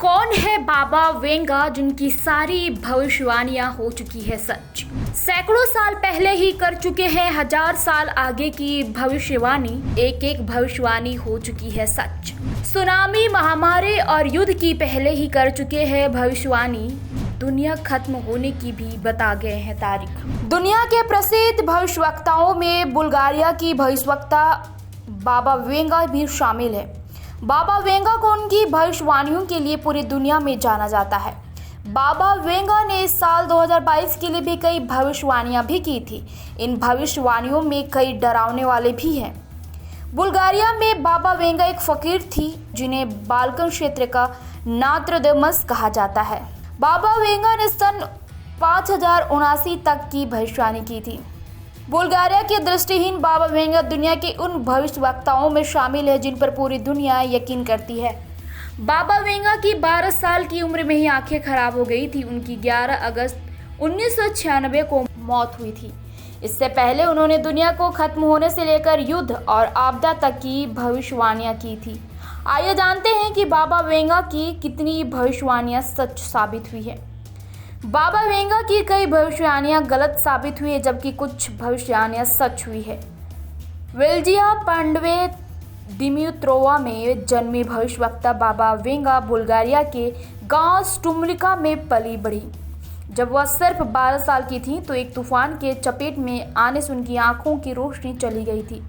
कौन है बाबा वेंगा जिनकी सारी भविष्यवाणियां हो चुकी है सच। सैकड़ों साल पहले ही कर चुके हैं हजार साल आगे की भविष्यवाणी। एक एक भविष्यवाणी हो चुकी है सच। सुनामी, महामारी और युद्ध की पहले ही कर चुके हैं भविष्यवाणी। दुनिया खत्म होने की भी बता गए हैं तारीख। दुनिया के प्रसिद्ध भविष्यवक्ताओं में बुल्गारिया की भविष्यवक्ता बाबा वेंगा भी शामिल है। बाबा वेंगा को उनकी भविष्यवाणियों के लिए पूरी दुनिया में जाना जाता है। बाबा वेंगा ने इस साल 2022 के लिए भी कई भविष्यवाणियां भी की थी। इन भविष्यवाणियों में कई डरावने वाले भी हैं। बुल्गारिया में बाबा वेंगा एक फकीर थी जिन्हें बाल्कन क्षेत्र का नात्रदमस कहा जाता है। बाबा वेंगा ने सन 5079 तक की भविष्यवाणी की थी। बुल्गारिया के दृष्टिहीन बाबा वेंगा दुनिया के उन भविष्यवक्ताओं में शामिल है जिन पर पूरी दुनिया यकीन करती है। बाबा वेंगा की 12 साल की उम्र में ही आंखें खराब हो गई थी। उनकी 11 अगस्त 1996 को मौत हुई थी। इससे पहले उन्होंने दुनिया को खत्म होने से लेकर युद्ध और आपदा तक की भविष्यवाणियां की थी। आइए जानते हैं कि बाबा वेंगा की कितनी भविष्यवाणियां सच साबित हुई है। बाबा वेंगा की कई भविष्यवाणियां गलत साबित हुई है जबकि कुछ भविष्यवाणियां सच हुई है। वेल्जिया पांडवे दिमित्रोवा में जन्मी भविष्यवक्ता बाबा वेंगा बुल्गारिया के गांव स्टुम्लिका में पली बढ़ी। जब वह सिर्फ 12 साल की थी तो एक तूफान के चपेट में आने से उनकी आंखों की रोशनी चली गई थी।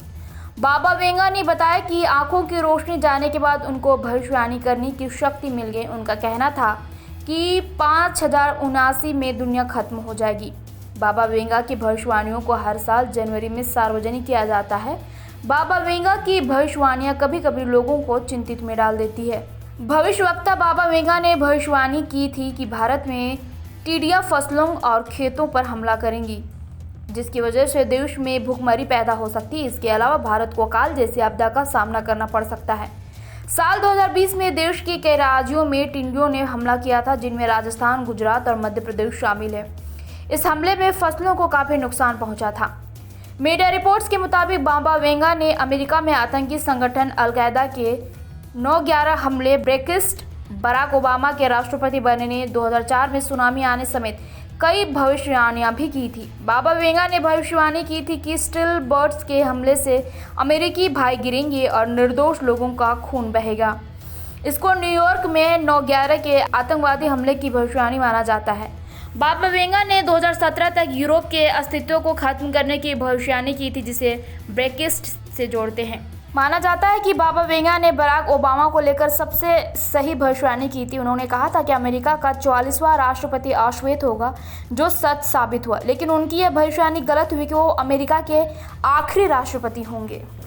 बाबा वेंगा ने बताया कि आंखों की रोशनी जाने के बाद उनको भविष्यवाणी करने की शक्ति मिल गई। उनका कहना था कि 5079 में दुनिया खत्म हो जाएगी। बाबा वेंगा की भविष्यवाणियों को हर साल जनवरी में सार्वजनिक किया जाता है। बाबा वेंगा की भविष्यवाणियां कभी कभी लोगों को चिंतित में डाल देती है। भविष्यवक्ता बाबा वेंगा ने भविष्यवाणी की थी कि भारत में टिड्डियां फसलों और खेतों पर हमला करेंगी, जिसकी वजह से देश में भूखमरी पैदा हो सकती है। इसके अलावा भारत को अकाल जैसी आपदा का सामना करना पड़ सकता है। साल 2020 में देश के कई राज्यों में टिड्डियों ने हमला किया था, जिनमें राजस्थान, गुजरात और मध्य प्रदेश शामिल है। इस हमले में फसलों को काफी नुकसान पहुंचा था। मीडिया रिपोर्ट्स के मुताबिक बाबा वेंगा ने अमेरिका में आतंकी संगठन अल-कायदा के 9/11 हमले, ब्रेक्सिट, बराक ओबामा के राष्ट्रपति बनने, 2004 में सुनामी आने समेत कई भविष्यवाणियां भी की थी। बाबा वेंगा ने भविष्यवाणी की थी कि स्टिल बर्ड्स के हमले से अमेरिकी भाई गिरेंगे और निर्दोष लोगों का खून बहेगा। इसको न्यूयॉर्क में 9/11 के आतंकवादी हमले की भविष्यवाणी माना जाता है। बाबा वेंगा ने 2017 तक यूरोप के अस्तित्व को खत्म करने की भविष्यवाणी की थी, जिसे ब्रेक्सिट से जोड़ते हैं। माना जाता है कि बाबा वेंगा ने बराक ओबामा को लेकर सबसे सही भविष्यवाणी की थी। उन्होंने कहा था कि अमेरिका का 44वां राष्ट्रपति अश्वेत होगा, जो सच साबित हुआ। लेकिन उनकी यह भविष्यवाणी गलत हुई कि वो अमेरिका के आखिरी राष्ट्रपति होंगे।